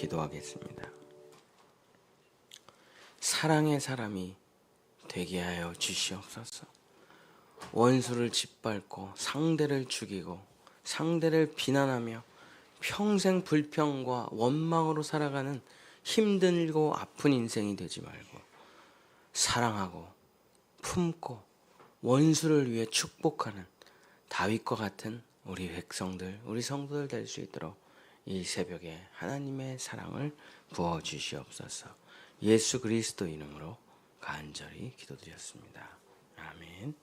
기도하겠습니다. 사랑의 사람이 되게 하여 주시옵소서. 원수를 짓밟고 상대를 죽이고 상대를 비난하며 평생 불평과 원망으로 살아가는 힘들고 아픈 인생이 되지 말고 사랑하고 품고 원수를 위해 축복하는 다윗과 같은 우리 백성들, 우리 성도들 될 수 있도록 이 새벽에 하나님의 사랑을 부어 주시옵소서. 예수 그리스도 이름으로 간절히 기도드렸습니다. 아멘.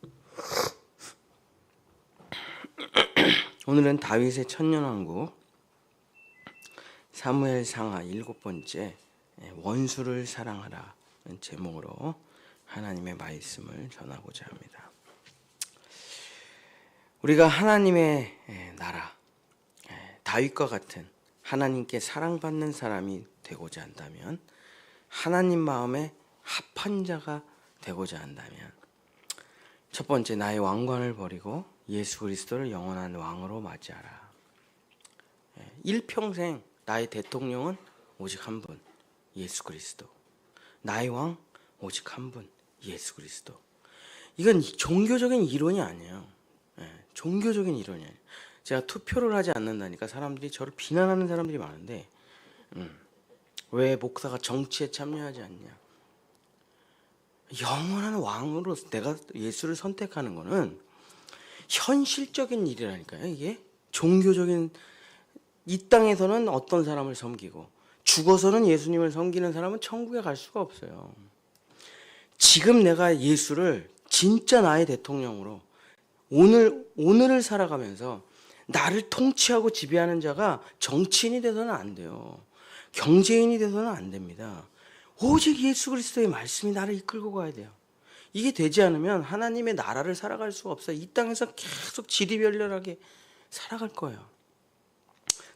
오늘은 다윗의 천년왕국 사무엘 상하 7번째 원수를 사랑하라는 제목으로 하나님의 말씀을 전하고자 합니다. 우리가 하나님의 나라, 다윗과 같은 하나님께 사랑받는 사람이 되고자 한다면, 하나님 마음에 합한 자가 되고자 한다면, 첫 번째, 나의 왕관을 버리고 예수 그리스도를 영원한 왕으로 맞이하라. 일평생 나의 대통령은 오직 한 분, 예수 그리스도. 나의 왕 오직 한 분, 예수 그리스도. 이건 종교적인 이론이 아니에요. 종교적인 이론이 아니에요. 제가 투표를 하지 않는다니까 사람들이 저를 비난하는 사람들이 많은데, 왜 목사가 정치에 참여하지 않냐? 영원한 왕으로 내가 예수를 선택하는 거는 현실적인 일이라니까요. 이게 종교적인, 이 땅에서는 어떤 사람을 섬기고 죽어서는 예수님을 섬기는 사람은 천국에 갈 수가 없어요. 지금 내가 예수를 진짜 나의 대통령으로 오늘을 살아가면서 나를 통치하고 지배하는 자가 정치인이 돼서는 안 돼요. 경제인이 돼서는 안 됩니다. 오직 예수 그리스도의 말씀이 나를 이끌고 가야 돼요. 이게 되지 않으면 하나님의 나라를 살아갈 수가 없어요. 이 땅에서 계속 지리멸렬하게 살아갈 거예요.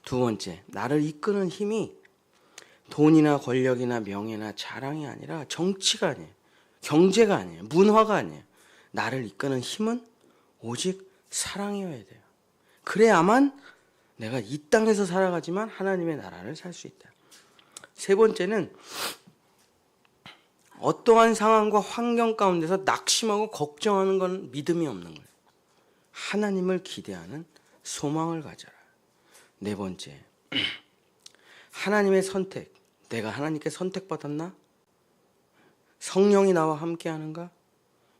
두 번째, 나를 이끄는 힘이 돈이나 권력이나 명예나 자랑이 아니라 정치가 아니에요. 경제가 아니에요. 문화가 아니에요. 나를 이끄는 힘은 오직 사랑이어야 돼요. 그래야만 내가 이 땅에서 살아가지만 하나님의 나라를 살 수 있다. 세 번째는 어떠한 상황과 환경 가운데서 낙심하고 걱정하는 건 믿음이 없는 거예요. 하나님을 기대하는 소망을 가져라. 네 번째, 하나님의 선택. 내가 하나님께 선택받았나? 성령이 나와 함께하는가?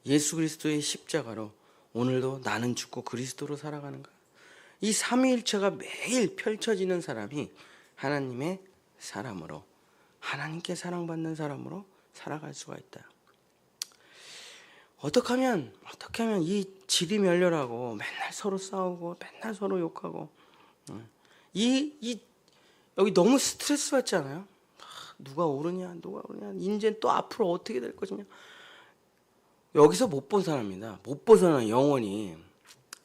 예수 그리스도의 십자가로 오늘도 나는 죽고 그리스도로 살아가는가? 이 삼위일체가 매일 펼쳐지는 사람이 하나님의 사람으로, 하나님께 사랑받는 사람으로 살아갈 수가 있다. 어떻게 하면 이 지리멸렬하고 맨날 서로 싸우고 맨날 서로 욕하고 여기 너무 스트레스 받지 않아요? 누가 오르냐 이제 또 앞으로 어떻게 될 것이냐. 여기서 못 벗어납니다. 못 벗어나. 영원히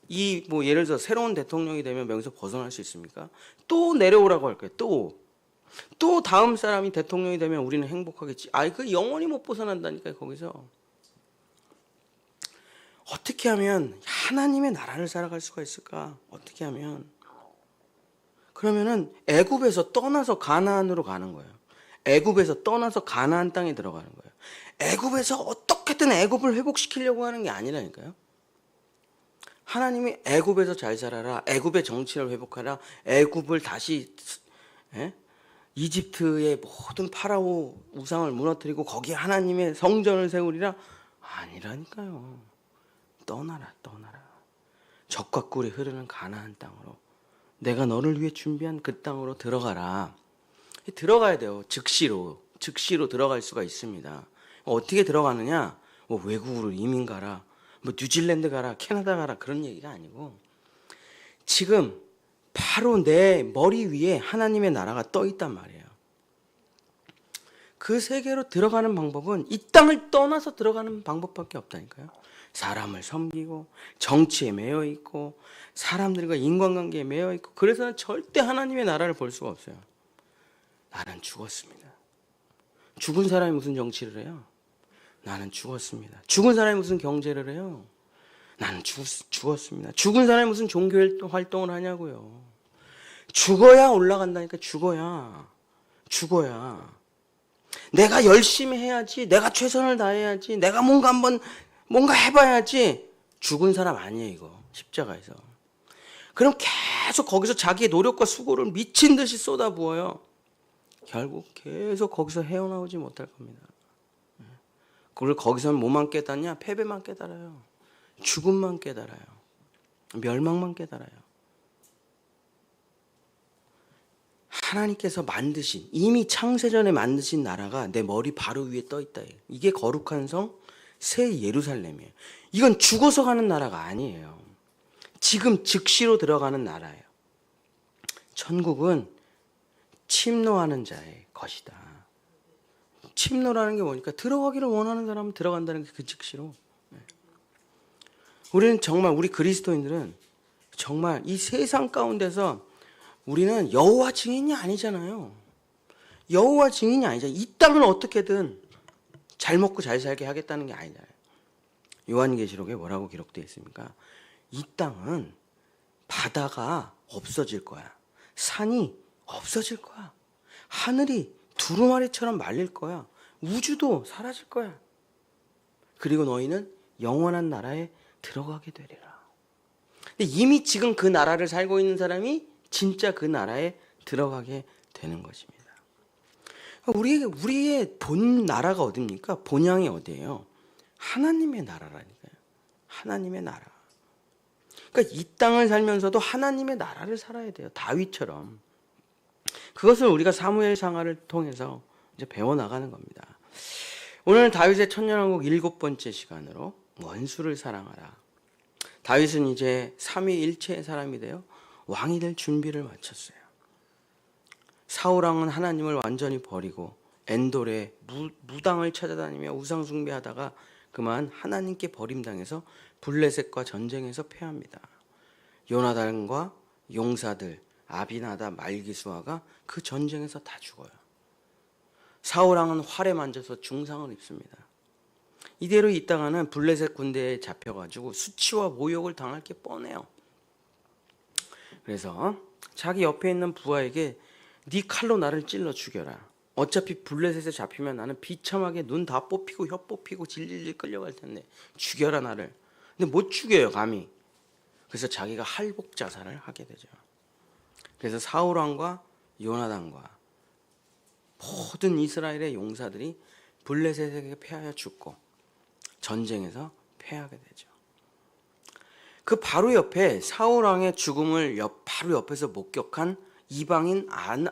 예를 들어 새로운 대통령이 되면 여기서 벗어날 수 있습니까? 또 내려오라고 할 거예요. 또 다음 사람이 대통령이 되면 우리는 행복하겠지. 그 영원히 못 벗어난다니까요. 거기서 어떻게 하면 하나님의 나라를 살아갈 수가 있을까? 어떻게 하면? 그러면은 애굽에서 떠나서 가나안으로 가는 거예요. 애굽에서 떠나서 가나안 땅에 들어가는 거예요. 애굽에서 어떻게든 애굽을 회복시키려고 하는 게 아니라니까요. 하나님이 애굽에서 잘 살아라, 애굽의 정치를 회복하라, 애굽을 다시 이집트의 모든 파라오 우상을 무너뜨리고 거기에 하나님의 성전을 세우리라. 아니라니까요. 떠나라. 젖과 꿀이 흐르는 가나안 땅으로, 내가 너를 위해 준비한 그 땅으로 들어가라. 들어가야 돼요. 즉시로 들어갈 수가 있습니다. 어떻게 들어가느냐? 외국으로 이민 가라, 뉴질랜드 가라, 캐나다 가라, 그런 얘기가 아니고 지금 바로 내 머리 위에 하나님의 나라가 떠 있단 말이에요. 그 세계로 들어가는 방법은 이 땅을 떠나서 들어가는 방법밖에 없다니까요. 사람을 섬기고 정치에 매여 있고 사람들과 인간관계에 매여 있고, 그래서는 절대 하나님의 나라를 볼 수가 없어요. 나는 죽었습니다. 죽은 사람이 무슨 정치를 해요? 나는 죽었습니다. 죽은 사람이 무슨 경제를 해요? 나는 죽었습니다. 죽은 사람이 무슨 종교 활동을 하냐고요. 죽어야 올라간다니까. 죽어야. 죽어야. 내가 열심히 해야지, 내가 최선을 다해야지, 내가 뭔가 해봐야지. 죽은 사람 아니에요, 이거. 십자가에서. 그럼 계속 거기서 자기의 노력과 수고를 미친 듯이 쏟아부어요. 결국 계속 거기서 헤어나오지 못할 겁니다. 그걸 거기서는 뭐만 깨닫냐? 패배만 깨달아요. 죽음만 깨달아요. 멸망만 깨달아요. 하나님께서 만드신, 이미 창세전에 만드신 나라가 내 머리 바로 위에 떠 있다. 이게 거룩한 성, 새 예루살렘이에요. 이건 죽어서 가는 나라가 아니에요. 지금 즉시로 들어가는 나라예요. 천국은 침노하는 자의 것이다. 침노라는 게 뭐니까 들어가기를 원하는 사람은 들어간다는 게 그 즉시로. 우리는 정말, 우리 그리스도인들은 정말 이 세상 가운데서 우리는 여호와 증인이 아니잖아요. 여호와 증인이 아니잖아요. 이 땅을 어떻게든 잘 먹고 잘 살게 하겠다는 게 아니잖아요. 요한계시록에 뭐라고 기록되어 있습니까? 이 땅은 바다가 없어질 거야. 산이 없어질 거야. 하늘이 두루마리처럼 말릴 거야. 우주도 사라질 거야. 그리고 너희는 영원한 나라에 들어가게 되리라. 근데 이미 지금 그 나라를 살고 있는 사람이 진짜 그 나라에 들어가게 되는 것입니다. 우리의 본 나라가 어디입니까? 본향이 어디예요? 하나님의 나라라니까요. 하나님의 나라. 그러니까 이 땅을 살면서도 하나님의 나라를 살아야 돼요. 다윗처럼. 그것을 우리가 사무엘 상하를 통해서 이제 배워나가는 겁니다. 오늘 다윗의 천년왕국 7번째 시간으로 원수를 사랑하라. 다윗은 이제 삼위일체의 사람이 되어 왕이 될 준비를 마쳤어요. 사울왕은 하나님을 완전히 버리고 엔돌에 무당을 찾아다니며 우상 숭배하다가 그만 하나님께 버림당해서 블레셋과 전쟁에서 패합니다. 요나단과 용사들 아비나답 말기수아가 그 전쟁에서 다 죽어요. 사울왕은 활에 만져서 중상을 입습니다. 이대로 있다가는 블레셋 군대에 잡혀가지고 수치와 모욕을 당할 게 뻔해요. 그래서 자기 옆에 있는 부하에게 네 칼로 나를 찔러 죽여라. 어차피 블레셋에 잡히면 나는 비참하게 눈 다 뽑히고 혀 뽑히고 질질질 끌려갈 텐데 죽여라 나를. 근데 못 죽여요 감히. 그래서 자기가 할복 자살을 하게 되죠. 그래서 사울왕과 요나단과 모든 이스라엘의 용사들이 블레셋에게 패하여 죽고 전쟁에서 패하게 되죠. 그 바로 옆에 사울왕의 죽음을 바로 옆에서 목격한 이방인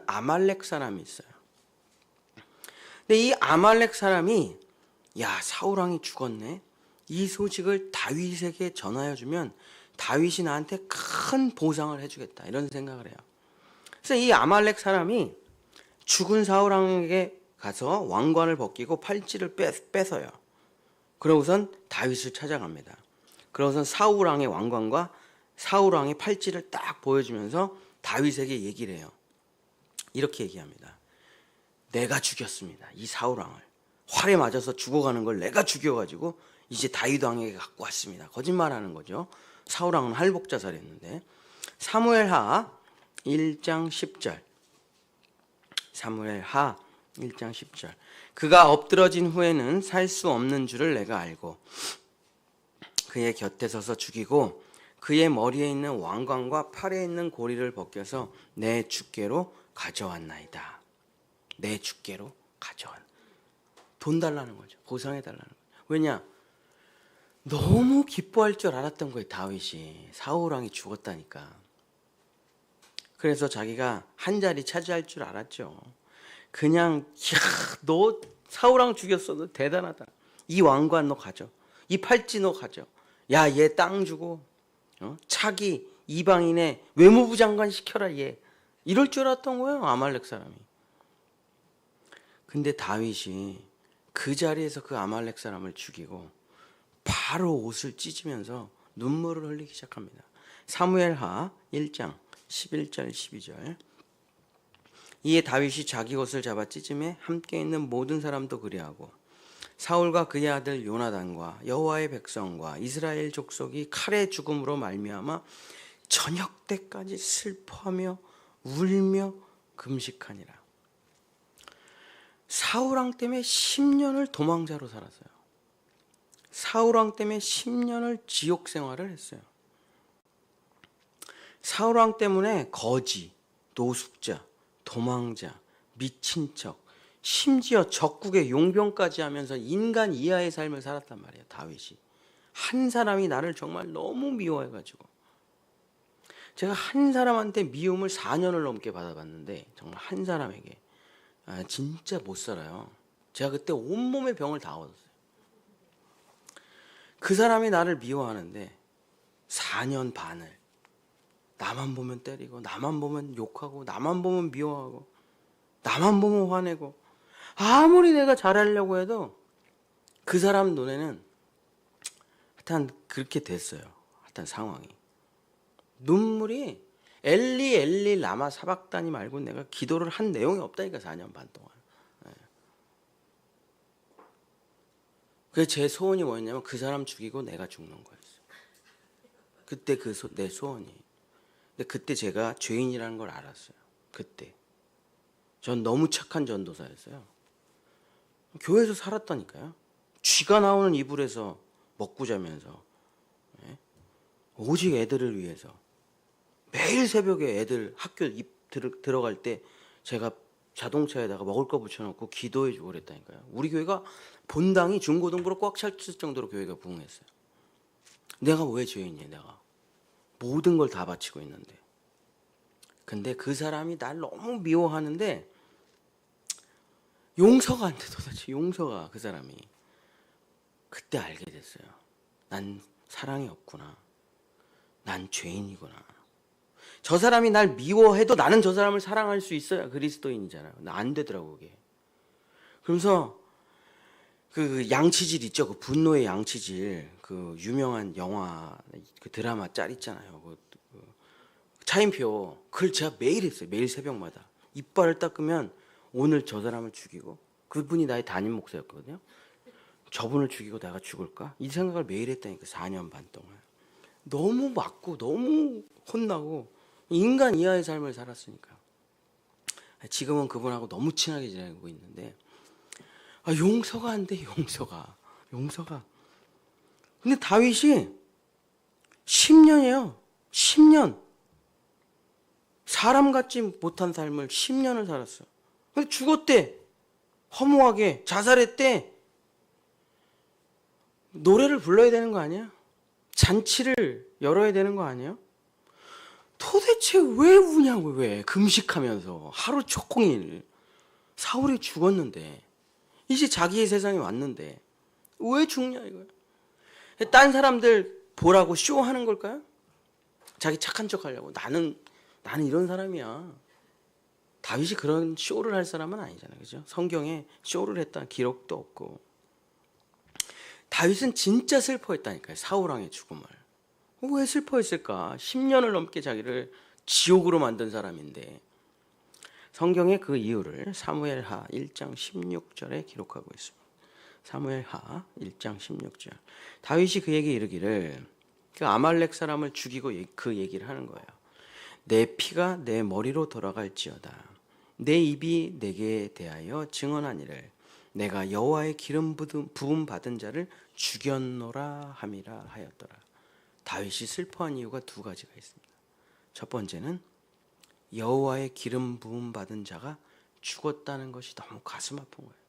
아말렉 사람이 있어요. 근데 이 아말렉 사람이 야 사울왕이 죽었네. 이 소식을 다윗에게 전하여 주면 다윗이 나한테 큰 보상을 해주겠다 이런 생각을 해요. 그래서 이 아말렉 사람이 죽은 사울왕에게 가서 왕관을 벗기고 팔찌를 뺏어요. 그러고선 다윗을 찾아갑니다. 그러고선 사울왕의 왕관과 사울왕의 팔찌를 딱 보여주면서 다윗에게 얘기를 해요. 이렇게 얘기합니다. 내가 죽였습니다. 이 사울왕을. 활에 맞아서 죽어가는 걸 내가 죽여가지고 이제 다윗왕에게 갖고 왔습니다. 거짓말하는 거죠. 사울왕은 할복자살했는데. 사무엘하 1장 10절. 사무엘하 1장 10절. 그가 엎드러진 후에는 살 수 없는 줄을 내가 알고 그의 곁에 서서 죽이고 그의 머리에 있는 왕관과 팔에 있는 고리를 벗겨서 내 주께로 가져왔나이다. 내 주께로 가져왔. 돈 달라는 거죠. 보상해 달라는 거죠. 왜냐? 너무 기뻐할 줄 알았던 거예요. 다윗이. 사울왕이 죽었다니까. 그래서 자기가 한 자리 차지할 줄 알았죠. 그냥 너 사울왕 죽였어. 너 대단하다. 이 왕관 너 가져. 이 팔찌 너 가져. 야, 얘 땅 주고 차기 이방인의 외무부 장관 시켜라 얘. 이럴 줄 알았던 거예요. 아말렉 사람이. 근데 다윗이 그 자리에서 그 아말렉 사람을 죽이고 바로 옷을 찢으면서 눈물을 흘리기 시작합니다. 사무엘하 1장 11절 12절. 이에 다윗이 자기 옷을 잡아 찢음에 함께 있는 모든 사람도 그리하고 사울과 그의 아들 요나단과 여호와의 백성과 이스라엘 족속이 칼의 죽음으로 말미암아 저녁 때까지 슬퍼하며 울며 금식하니라. 사울 왕 때문에 10년을 도망자로 살았어요. 사울 왕 때문에 10년을 지옥 생활을 했어요. 사울 왕 때문에 거지, 노숙자, 도망자, 미친 척, 심지어 적국의 용병까지 하면서 인간 이하의 삶을 살았단 말이에요. 다윗이. 한 사람이 나를 정말 너무 미워해가지고, 제가 한 사람한테 미움을 4년을 넘게 받아봤는데 정말 한 사람에게 진짜 못 살아요. 제가 그때 온몸에 병을 다 얻었어요. 그 사람이 나를 미워하는데 4년 반을 나만 보면 때리고, 나만 보면 욕하고, 나만 보면 미워하고, 나만 보면 화내고, 아무리 내가 잘하려고 해도 그 사람 눈에는 하여튼 그렇게 됐어요. 하여튼 상황이. 눈물이 엘리 엘리 라마 사박다니 말고 내가 기도를 한 내용이 없다니까. 4년 반 동안. 그래서 제 소원이 뭐였냐면 그 사람 죽이고 내가 죽는 거였어요. 그때 내 소원이. 근데 그때 제가 죄인이라는 걸 알았어요. 그때 전 너무 착한 전도사였어요. 교회에서 살았다니까요. 쥐가 나오는 이불에서 먹고 자면서, 오직 애들을 위해서 매일 새벽에 애들 학교 들어갈 때 제가 자동차에다가 먹을 거 붙여놓고 기도해 주고 그랬다니까요. 우리 교회가 본당이 중고등부로 꽉 찰 정도로 교회가 부흥했어요. 내가 왜 죄인이야? 내가 모든 걸 다 바치고 있는데. 근데 그 사람이 날 너무 미워하는데 용서가 안 돼. 도대체 용서가. 그 사람이. 그때 알게 됐어요. 난 사랑이 없구나. 난 죄인이구나. 저 사람이 날 미워해도 나는 저 사람을 사랑할 수 있어야 그리스도인이잖아요. 안 되더라고 그게. 그러면서 그 양치질 있죠. 그 분노의 양치질. 그 유명한 영화, 그 드라마 짤 있잖아요. 그 차인표. 그걸 제가 매일 했어요. 매일 새벽마다. 이빨을 닦으면 오늘 저 사람을 죽이고, 그분이 나의 담임 목사였거든요. 저분을 죽이고 내가 죽을까? 이 생각을 매일 했다니까. 4년 반 동안. 너무 맞고 너무 혼나고 인간 이하의 삶을 살았으니까. 지금은 그분하고 너무 친하게 지내고 있는데 용서가 안 돼. 용서가. 근데 다윗이 10년이에요. 10년. 사람 같지 못한 삶을 10년을 살았어. 근데 죽었대. 허무하게 자살했대. 노래를 불러야 되는 거 아니야? 잔치를 열어야 되는 거 아니에요? 도대체 왜 우냐고. 왜 금식하면서 하루 종일. 사울이 죽었는데, 이제 자기의 세상에 왔는데 왜 죽냐 이거야. 딴 사람들 보라고 쇼하는 걸까요? 자기 착한 척 하려고. 나는 이런 사람이야. 다윗이 그런 쇼를 할 사람은 아니잖아요. 그죠? 성경에 쇼를 했다는 기록도 없고. 다윗은 진짜 슬퍼했다니까요. 사울왕의 죽음을. 왜 슬퍼했을까? 10년을 넘게 자기를 지옥으로 만든 사람인데. 성경에 그 이유를 사무엘하 1장 16절에 기록하고 있습니다. 사무엘하 1장 16절. 다윗이 그에게 이르기를, 그 아말렉 사람을 죽이고 그 얘기를 하는 거예요. 내 피가 내 머리로 돌아갈지어다. 내 입이 내게 대하여 증언하니를 내가 여호와의 기름 부음 받은 자를 죽였노라 함이라 하였더라. 다윗이 슬퍼한 이유가 두 가지가 있습니다. 첫 번째는 여호와의 기름 부음 받은 자가 죽었다는 것이 너무 가슴 아픈 거예요.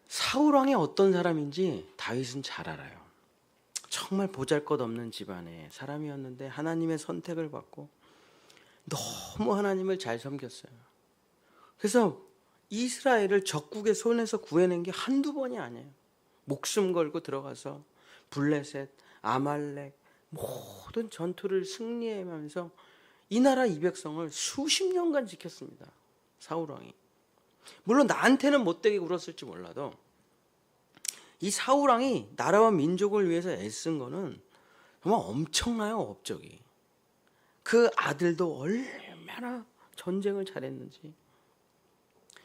사울 왕이 어떤 사람인지 다윗은 잘 알아요. 정말 보잘것없는 집안의 사람이었는데 하나님의 선택을 받고 너무 하나님을 잘 섬겼어요. 그래서 이스라엘을 적국의 손에서 구해낸 게 한두 번이 아니에요. 목숨 걸고 들어가서 블레셋, 아말렉 모든 전투를 승리하면서 이 나라 이 백성을 수십 년간 지켰습니다. 사울왕이. 물론 나한테는 못되게 굴었을지 몰라도 이 사울왕이 나라와 민족을 위해서 애쓴 거는 정말 엄청나요. 업적이. 그 아들도 얼마나 전쟁을 잘했는지.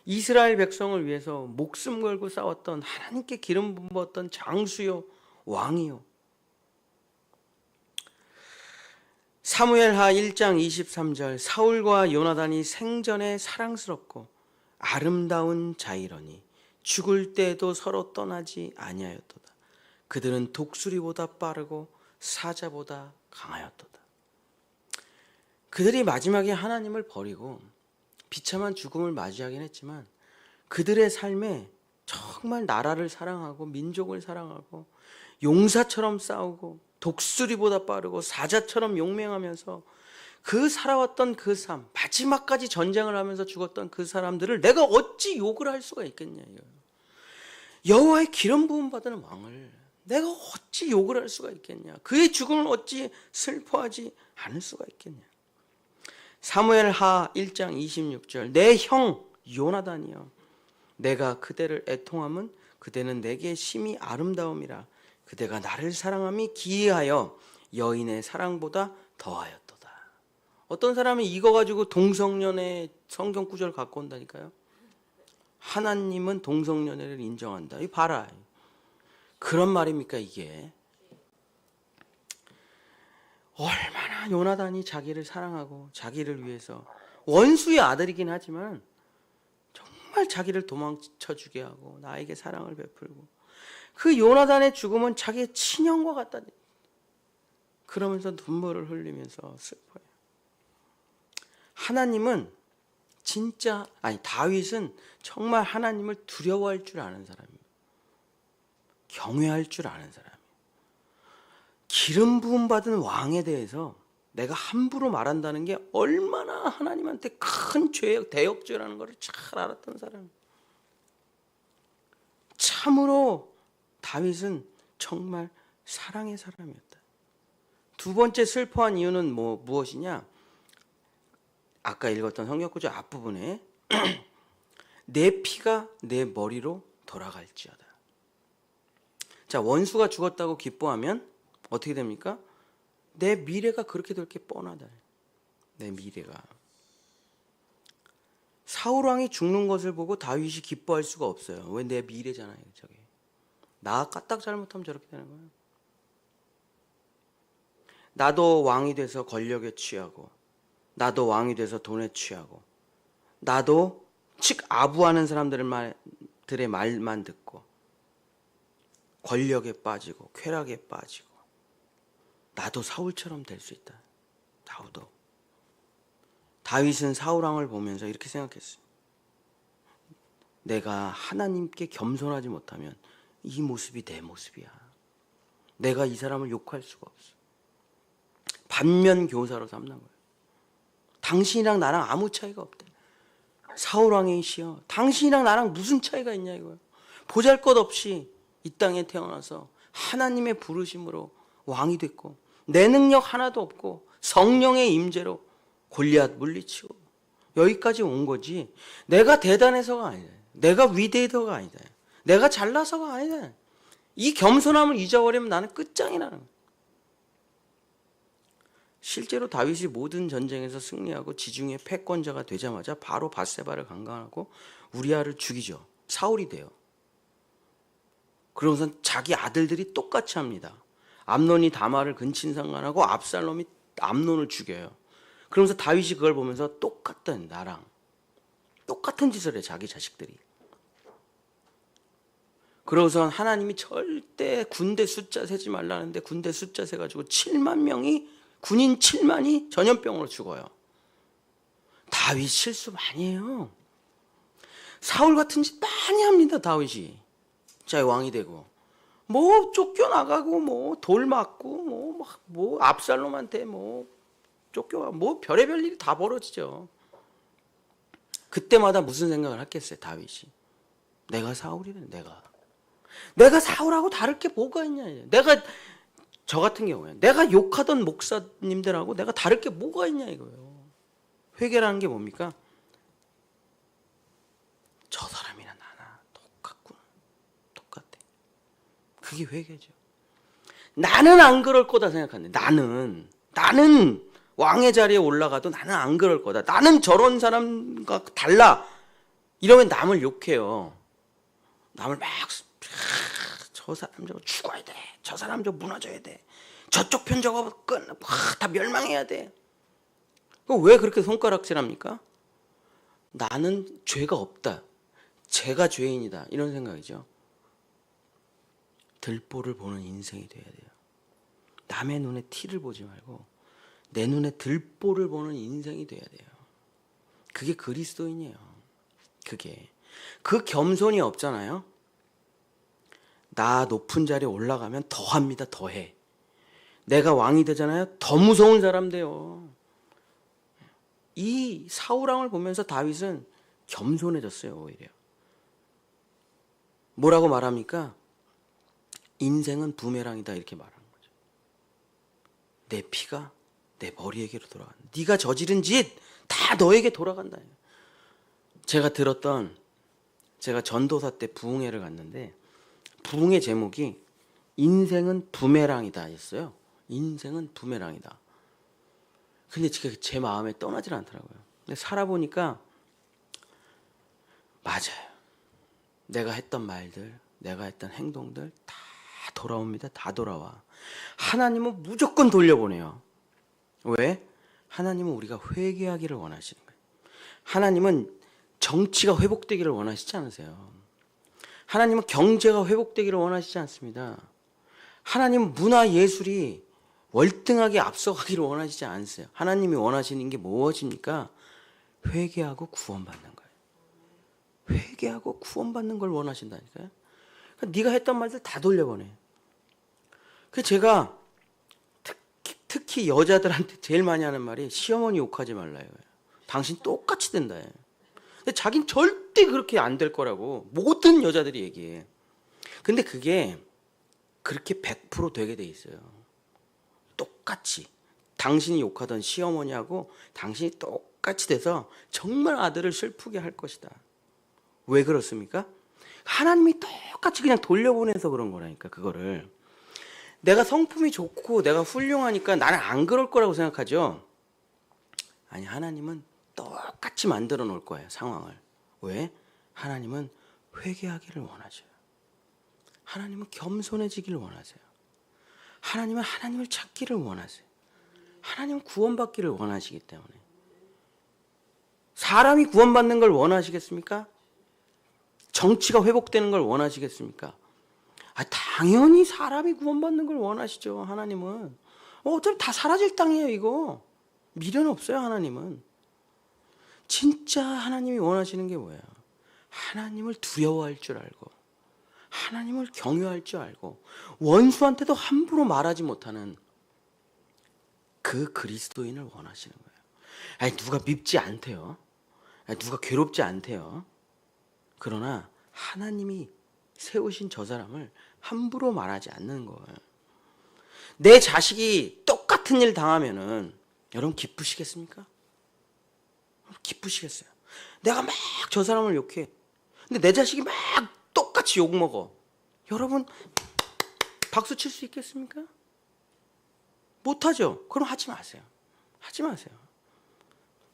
이스라엘 백성을 위해서 목숨 걸고 싸웠던, 하나님께 기름 부었던 장수요 왕이요. 사무엘하 1장 23절. 사울과 요나단이 생전에 사랑스럽고 아름다운 자이러니 죽을 때에도 서로 떠나지 아니하였도다. 그들은 독수리보다 빠르고 사자보다 강하였도다. 그들이 마지막에 하나님을 버리고 비참한 죽음을 맞이하긴 했지만 그들의 삶에 정말 나라를 사랑하고 민족을 사랑하고 용사처럼 싸우고 독수리보다 빠르고 사자처럼 용맹하면서 그 살아왔던 그 삶, 마지막까지 전쟁을 하면서 죽었던 그 사람들을 내가 어찌 욕을 할 수가 있겠냐. 여호와의 기름 부음 받은 왕을 내가 어찌 욕을 할 수가 있겠냐. 그의 죽음을 어찌 슬퍼하지 않을 수가 있겠냐. 사무엘하 1장 26절 내 형 요나단이여 내가 그대를 애통함은 그대는 내게 심히 아름다움이라 그대가 나를 사랑함이 기이하여 여인의 사랑보다 더하였도다. 어떤 사람이 이거 가지고 동성연애 성경 구절 갖고 온다니까요. 하나님은 동성연애를 인정한다. 이 봐라. 그런 말입니까 이게? 얼마나 요나단이 자기를 사랑하고 자기를 위해서 원수의 아들이긴 하지만 정말 자기를 도망쳐주게 하고 나에게 사랑을 베풀고 그 요나단의 죽음은 자기의 친형과 같다니. 그러면서 눈물을 흘리면서 슬퍼요. 하나님은 진짜 다윗은 정말 하나님을 두려워할 줄 아는 사람입니다. 경외할 줄 아는 사람이에요. 기름 부음 받은 왕에 대해서 내가 함부로 말한다는 게 얼마나 하나님한테 큰 죄, 대역죄라는 것을 잘 알았던 사람이에요. 참으로 다윗은 정말 사랑의 사람이었다. 두 번째 슬퍼한 이유는 무엇이냐? 아까 읽었던 성경구절 앞부분에 내 피가 내 머리로 돌아갈지어다. 자, 원수가 죽었다고 기뻐하면 어떻게 됩니까? 내 미래가 그렇게 될 게 뻔하다. 내 미래가. 사울 왕이 죽는 것을 보고 다윗이 기뻐할 수가 없어요. 왜? 내 미래잖아요, 저게. 나 까딱 잘못하면 저렇게 되는 거예요. 나도 왕이 돼서 권력에 취하고 나도 왕이 돼서 돈에 취하고 나도 아부하는 사람들의 말만 듣고 권력에 빠지고 쾌락에 빠지고 나도 사울처럼 될 수 있다. 나도. 다윗은 사울 왕을 보면서 이렇게 생각했어요. 내가 하나님께 겸손하지 못하면 이 모습이 내 모습이야. 내가 이 사람을 욕할 수가 없어. 반면 교사로 삼는 거예요. 당신이랑 나랑 아무 차이가 없대. 사울 왕이시여, 당신이랑 나랑 무슨 차이가 있냐 이거예요. 보잘것없이 이 땅에 태어나서 하나님의 부르심으로 왕이 됐고 내 능력 하나도 없고 성령의 임재로 골리앗 물리치고 여기까지 온 거지. 내가 대단해서가 아니다. 내가 위대해서가 아니다. 내가 잘나서가 아니다. 이 겸손함을 잊어버리면 나는 끝장이라는 거야. 실제로 다윗이 모든 전쟁에서 승리하고 지중해 패권자가 되자마자 바로 밧세바를 강간하고 우리아를 죽이죠. 사울이 돼요. 그러고서 자기 아들들이 똑같이 합니다. 암논이 다말을 근친상간하고 압살롬이 암논을 죽여요. 그러면서 다윗이 그걸 보면서 똑같은 나랑 똑같은 짓을 해, 자기 자식들이. 그러고선 하나님이 절대 군대 숫자 세지 말라는데 군대 숫자 세가지고 7만 명이 군인 7만이 전염병으로 죽어요. 다윗 실수 많이 해요. 사울 같은 짓 많이 합니다. 다윗이 자 왕이 되고 쫓겨나가고 돌 맞고 압살롬한테 쫓겨가 별의별 일이 다 벌어지죠. 그때마다 무슨 생각을 했겠어요? 다윗이 내가 사울이래. 내가 사울하고 다를 게 뭐가 있냐. 저 같은 경우에 내가 욕하던 목사님들하고 내가 다를 게 뭐가 있냐 이거예요. 회개라는 게 뭡니까? 저 사람이나 나나 똑같구나. 똑같아. 그게 회개죠. 나는 안 그럴 거다 생각하는데 나는 왕의 자리에 올라가도 나는 안 그럴 거다. 나는 저런 사람과 달라. 이러면 남을 욕해요. 남을 저 사람 저거 죽어야 돼. 저 사람 저거 무너져야 돼. 저쪽 편 저거 다 멸망해야 돼. 왜 그렇게 손가락질합니까? 나는 죄가 없다. 제가 죄인이다. 이런 생각이죠. 들보를 보는 인생이 돼야 돼요. 남의 눈에 티를 보지 말고 내 눈에 들보를 보는 인생이 돼야 돼요. 그게 그리스도인이에요. 그게. 그 겸손이 없잖아요. 나 높은 자리에 올라가면 더합니다. 더해. 내가 왕이 되잖아요. 더 무서운 사람 돼요. 이 사울왕을 보면서 다윗은 겸손해졌어요. 오히려. 뭐라고 말합니까? 인생은 부메랑이다 이렇게 말하는 거죠. 내 피가 내 머리에게로 돌아간다. 네가 저지른 짓 다 너에게 돌아간다. 제가 전도사 때 부흥회를 갔는데 부흥회 제목이 인생은 부메랑이다 였어요. 인생은 부메랑이다. 근데 제 마음에 떠나질 않더라고요. 근데 살아보니까 맞아요. 내가 했던 말들, 내가 했던 행동들 다 돌아옵니다. 다 돌아와. 하나님은 무조건 돌려보내요. 왜? 하나님은 우리가 회개하기를 원하시는 거예요. 하나님은 정치가 회복되기를 원하시지 않으세요. 하나님은 경제가 회복되기를 원하시지 않습니다. 하나님은 문화 예술이 월등하게 앞서가기를 원하시지 않으세요. 하나님이 원하시는 게 무엇입니까? 회개하고 구원받는 거예요. 회개하고 구원받는 걸 원하신다니까요. 그러니까 네가 했던 말들 다 돌려보내. 그래서 제가 특히 여자들한테 제일 많이 하는 말이 시어머니 욕하지 말라요. 당신 똑같이 된다. 근데 자긴 절대 그렇게 안 될 거라고 모든 여자들이 얘기해. 근데 그게 그렇게 100% 되게 돼 있어요. 똑같이. 당신이 욕하던 시어머니하고 당신이 똑같이 돼서 정말 아들을 슬프게 할 것이다. 왜 그렇습니까? 하나님이 똑같이 그냥 돌려보내서 그런 거라니까. 그거를 내가 성품이 좋고 내가 훌륭하니까 나는 안 그럴 거라고 생각하죠. 아니, 하나님은 똑같이 만들어 놓을 거예요. 상황을. 왜? 하나님은 회개하기를 원하셔요. 하나님은 겸손해지기를 원하세요. 하나님은 하나님을 찾기를 원하세요. 하나님은 구원받기를 원하시기 때문에. 사람이 구원받는 걸 원하시겠습니까? 정치가 회복되는 걸 원하시겠습니까? 당연히 사람이 구원받는 걸 원하시죠. 하나님은. 어차피 다 사라질 땅이에요. 이거. 미련 없어요. 하나님은. 진짜 하나님이 원하시는 게 뭐예요? 하나님을 두려워할 줄 알고 하나님을 경외할 줄 알고 원수한테도 함부로 말하지 못하는 그 그리스도인을 원하시는 거예요. 누가 밉지 않대요. 누가 괴롭지 않대요. 그러나 하나님이 세우신 저 사람을 함부로 말하지 않는 거예요. 내 자식이 똑같은 일 당하면은 여러분 기쁘시겠습니까? 기쁘시겠어요? 내가 막 저 사람을 욕해. 근데 내 자식이 막 똑같이 욕먹어. 여러분 박수 칠 수 있겠습니까? 못하죠? 그럼 하지 마세요. 하지 마세요.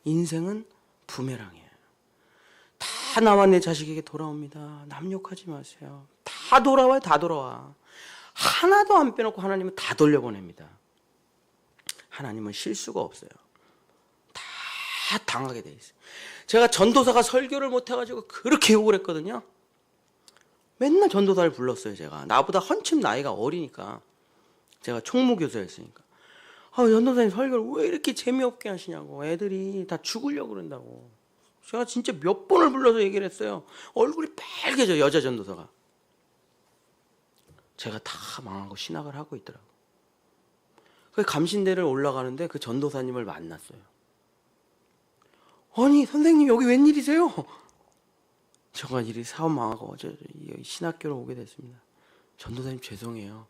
인생은 부메랑이에요. 다 나와 내 자식에게 돌아옵니다. 남 욕하지 마세요. 다 돌아와요. 다 돌아와. 하나도 안 빼놓고 하나님은 다 돌려보냅니다. 하나님은 실수가 없어요. 다 당하게 돼 있어요. 제가 전도사가 설교를 못해가지고 그렇게 욕을 했거든요. 맨날 전도사를 불렀어요. 제가 나보다 한참 나이가 어리니까. 제가 총무교사였으니까. 전도사님 설교를 왜 이렇게 재미없게 하시냐고. 애들이 다 죽으려고 그런다고. 제가 진짜 몇 번을 불러서 얘기를 했어요. 얼굴이 빨개져. 여자 전도사가. 제가 다 망하고 신학을 하고 있더라고요. 그 감신대를 올라가는데 그 전도사님을 만났어요. 아니 선생님 여기 웬일이세요? 제가 일이 사업 망하고 어제 신학교로 오게 됐습니다. 전도사님 죄송해요.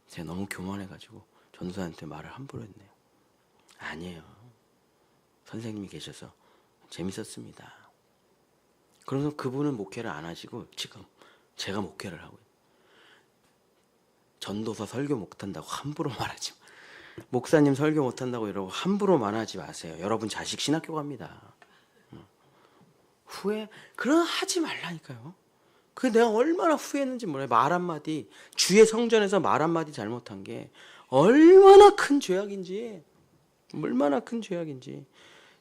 제가 너무 교만해가지고 전도사한테 말을 함부로 했네요. 아니에요. 선생님이 계셔서 재밌었습니다. 그래서 그분은 목회를 안 하시고 지금 제가 목회를 하고 있어요. 전도사 설교 못한다고 함부로 말하지 마. 목사님 설교 못한다고 여러분 함부로 말하지 마세요. 여러분 자식 신학교 갑니다. 그럼 하지 말라니까요. 내가 얼마나 후회했는지 몰라요. 말 한마디, 주의 성전에서 말 한마디 잘못한 게 얼마나 큰 죄악인지, 얼마나 큰 죄악인지.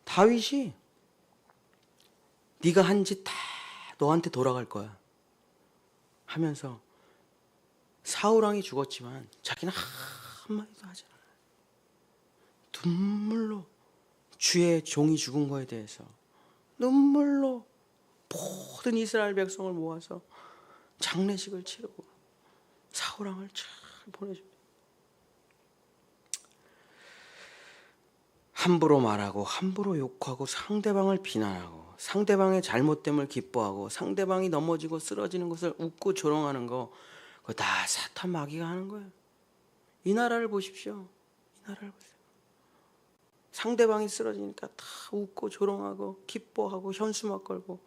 다윗이 네가 한 짓 다 너한테 돌아갈 거야 하면서 사울왕이 죽었지만 자기는 한마디도 하지 않아요. 눈물로 주의 종이 죽은 거에 대해서 눈물로 모든 이스라엘 백성을 모아서 장례식을 치르고 사울왕을 잘 보내줍니다. 함부로 말하고 함부로 욕하고 상대방을 비난하고 상대방의 잘못됨을 기뻐하고 상대방이 넘어지고 쓰러지는 것을 웃고 조롱하는 거, 그거 다 사탄 마귀가 하는 거예요. 이 나라를 보십시오. 이 나라를 보세요. 상대방이 쓰러지니까 다 웃고 조롱하고 기뻐하고 현수막 걸고,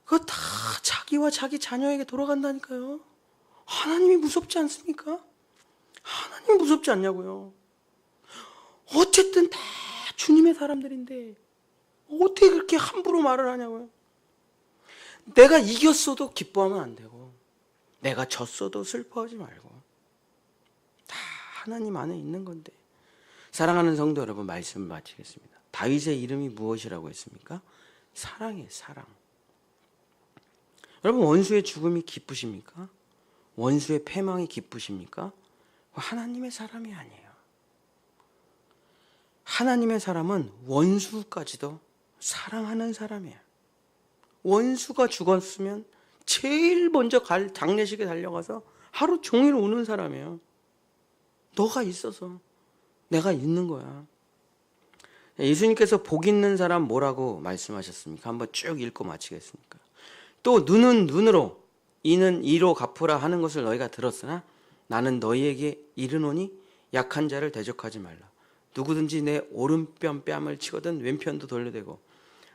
그거 다 자기와 자기 자녀에게 돌아간다니까요. 하나님이 무섭지 않습니까? 하나님이 무섭지 않냐고요. 어쨌든 다 주님의 사람들인데 어떻게 그렇게 함부로 말을 하냐고요. 내가 이겼어도 기뻐하면 안 되고 내가 졌어도 슬퍼하지 말고, 다 하나님 안에 있는 건데. 사랑하는 성도 여러분, 말씀 마치겠습니다. 다윗의 이름이 무엇이라고 했습니까? 사랑이에요. 사랑. 여러분, 원수의 죽음이 기쁘십니까? 원수의 패망이 기쁘십니까? 하나님의 사람이 아니에요. 하나님의 사람은 원수까지도 사랑하는 사람이에요. 원수가 죽었으면 제일 먼저 장례식에 달려가서 하루 종일 우는 사람이에요. 너가 있어서 내가 있는 거야. 예수님께서 복 있는 사람 뭐라고 말씀하셨습니까? 한번 쭉 읽고 마치겠습니까? 또 눈은 눈으로 이는 이로 갚으라 하는 것을 너희가 들었으나 나는 너희에게 이르노니 약한 자를 대적하지 말라. 누구든지 내 오른편 뺨을 치거든 왼편도 돌려대고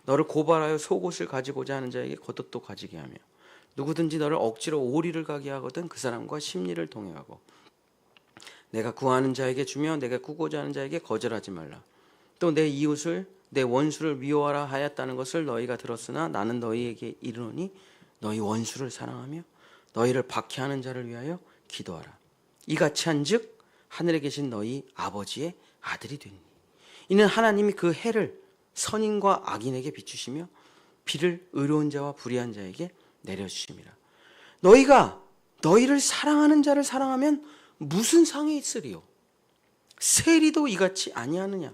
너를 고발하여 속옷을 가지고자 하는 자에게 겉옷도 가지게 하며 누구든지 너를 억지로 오리를 가게 하거든 그 사람과 심리를 동행하고 내가 구하는 자에게 주며 내가 꾸고자 하는 자에게 거절하지 말라. 또 내 이웃을 내 원수를 미워하라 하였다는 것을 너희가 들었으나 나는 너희에게 이르노니 너희 원수를 사랑하며 너희를 박해하는 자를 위하여 기도하라. 이같이 한즉 하늘에 계신 너희 아버지의 아들이 되니 이는 하나님이 그 해를 선인과 악인에게 비추시며 비를 의로운 자와 불의한 자에게 내려주심이라. 너희가 너희를 사랑하는 자를 사랑하면 무슨 상이 있으리요? 세리도 이같이 아니하느냐?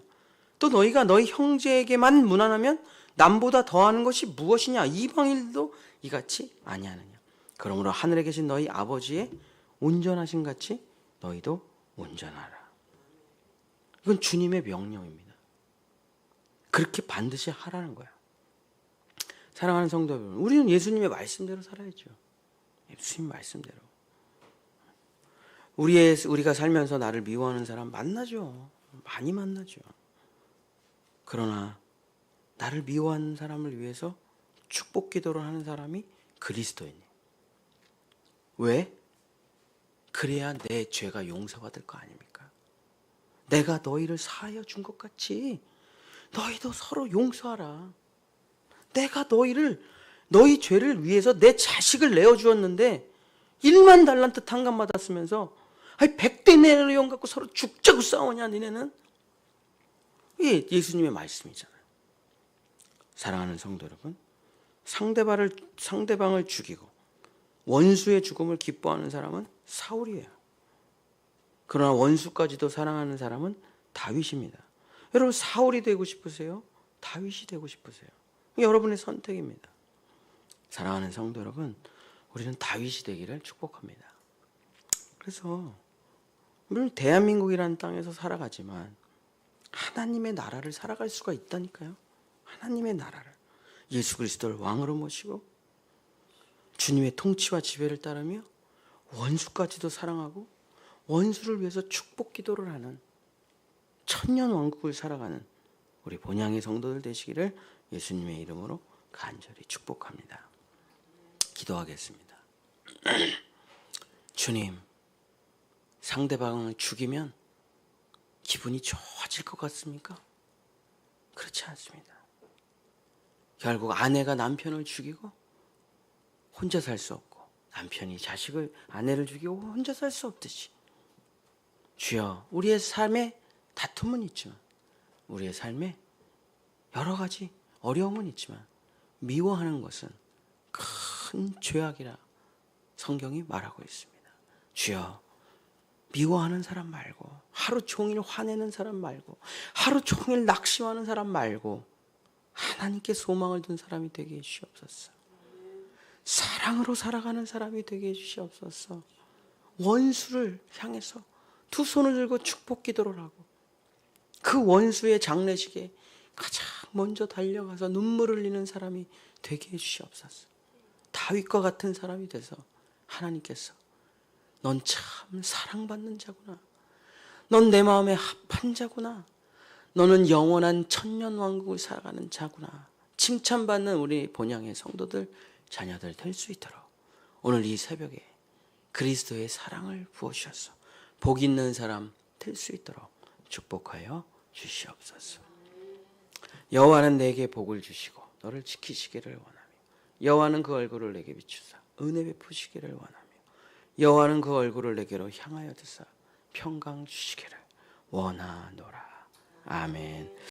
또 너희가 너희 형제에게만 무난하면 남보다 더하는 것이 무엇이냐? 이방인도 이같이 아니하느냐? 그러므로 하늘에 계신 너희 아버지의 온전하신 같이 너희도 온전하라. 이건 주님의 명령입니다. 그렇게 반드시 하라는 거야. 사랑하는 성도 여러분, 우리는 예수님의 말씀대로 살아야죠. 예수님 말씀대로. 우리가 살면서 나를 미워하는 사람 만나죠. 많이 만나죠. 그러나 나를 미워하는 사람을 위해서 축복 기도를 하는 사람이 그리스도인이에요. 왜? 그래야 내 죄가 용서받을 거 아닙니까? 내가 너희를 사하여 준 것 같이 너희도 서로 용서하라. 내가 너희 죄를 위해서 내 자식을 내어주었는데 1만 달란트 탕감 받았으면서 100대 내용 갖고 서로 죽자고 싸우냐 니네는? 이게 예수님의 말씀이잖아요. 사랑하는 성도 여러분, 상대방을 죽이고 원수의 죽음을 기뻐하는 사람은 사울이에요. 그러나 원수까지도 사랑하는 사람은 다윗입니다. 여러분, 사울이 되고 싶으세요? 다윗이 되고 싶으세요? 여러분의 선택입니다. 사랑하는 성도 여러분, 우리는 다윗이 되기를 축복합니다. 그래서 물론 대한민국이라는 땅에서 살아가지만 하나님의 나라를 살아갈 수가 있다니까요. 하나님의 나라를 예수 그리스도를 왕으로 모시고 주님의 통치와 지배를 따르며 원수까지도 사랑하고 원수를 위해서 축복 기도를 하는 천년 왕국을 살아가는 우리 본향의 성도들 되시기를 예수님의 이름으로 간절히 축복합니다. 기도하겠습니다. 주님, 상대방을 죽이면 기분이 좋아질 것 같습니까? 그렇지 않습니다. 결국 아내가 남편을 죽이고 혼자 살 수 없고 남편이 아내를 죽이고 혼자 살 수 없듯이 주여, 우리의 삶에 다툼은 있지만 우리의 삶에 여러 가지 어려움은 있지만 미워하는 것은 큰 죄악이라 성경이 말하고 있습니다. 주여, 미워하는 사람 말고, 하루 종일 화내는 사람 말고, 하루 종일 낙심하는 사람 말고 하나님께 소망을 둔 사람이 되게 해주시옵소서. 사랑으로 살아가는 사람이 되게 해주시옵소서. 원수를 향해서 두 손을 들고 축복 기도를 하고 그 원수의 장례식에 가장 먼저 달려가서 눈물을 흘리는 사람이 되게 해주시옵소서. 다윗과 같은 사람이 돼서 하나님께서 넌 참 사랑받는 자구나, 넌 내 마음에 합한 자구나, 너는 영원한 천년왕국을 살아가는 자구나 칭찬받는 우리 본향의 성도들, 자녀들 될 수 있도록 오늘 이 새벽에 그리스도의 사랑을 부어주셔서 복 있는 사람 될 수 있도록 축복하여 주시옵소서. 여호와는 내게 복을 주시고 너를 지키시기를 원하며 여호와는 그 얼굴을 내게 비추사 은혜 베푸시기를 원하며 여호와는 그 얼굴을 내게로 향하여 드사 평강 주시기를 원하노라. 아멘.